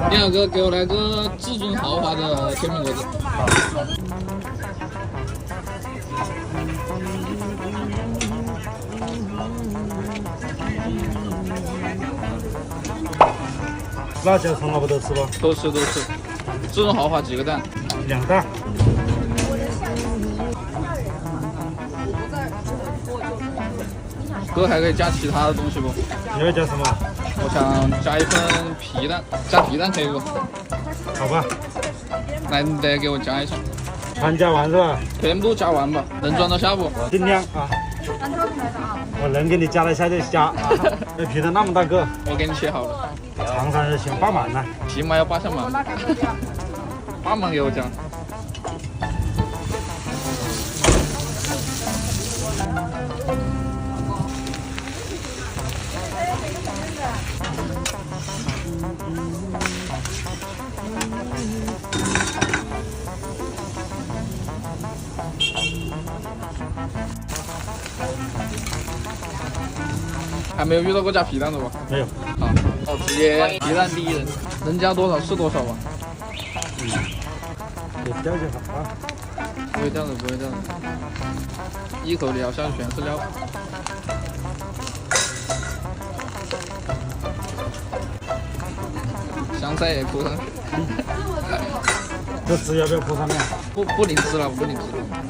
第二个给我来个至尊豪华的煎饼果子。辣椒从老婆都吃不？都吃。至尊豪华几个蛋2蛋。哥还可以加其他的东西不？你要加什么？我想加一份皮蛋，加皮蛋可以不？好吧，来，你得给我加一下，全加完是吧？全部加完吧，能装得下不？尽量啊。我能给你加得下就加啊。那皮蛋那么大个，我给你切好了，尝尝就行，8满呢。起码要8下满，8满给我加。还没有遇到过加皮蛋的吧？没有。好，直接皮蛋第一人，能加多少是多少吧。给掉就好啊。不会掉的，一口咬下去全是料。香菜也铺上去。这汁要不要铺上面？不淋汁了，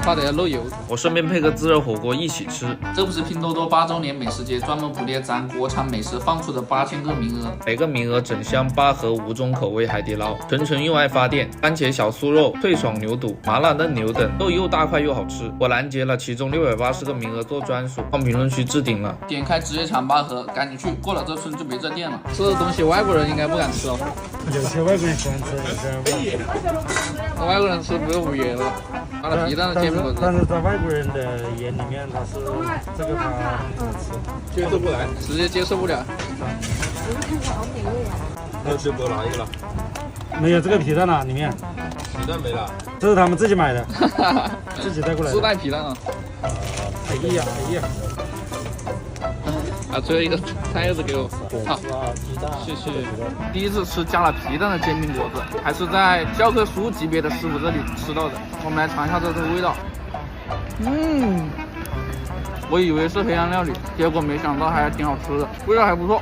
怕等下漏油。我顺便配个自热火锅一起吃。这不是拼多多8周年美食节专门捕猎咱国产美食放出的8000个名额，每个名额整箱8盒5种口味海底捞，纯用爱发电，番茄小酥肉、脆爽牛肚、麻辣嫩牛等，肉又大块又好吃。我拦截了其中680个名额做专属，放评论区置顶了。点开职业场8盒，赶紧去，过了这村就没这店了。这东西外国人应该不敢吃哦。有些外国人喜欢吃，有些人不敢吃。外国人吃不就无言了？拿了皮蛋的煎饼果子，但是在外国人的眼里面，他是这个他不能吃，接受不来，直接接受不了。那吃播哪一个了？没有这个皮蛋了，里面皮蛋没了，这是他们自己买的，自己带过来的。自带皮蛋啊！哎呀，啊，最后一个菜子给我，好，谢谢。第一次吃加了皮蛋的煎饼果子，还是在教科书级别的师傅这里吃到的。我们来尝一下这个味道。我以为是黑暗料理，结果没想到还挺好吃的，味道还不错。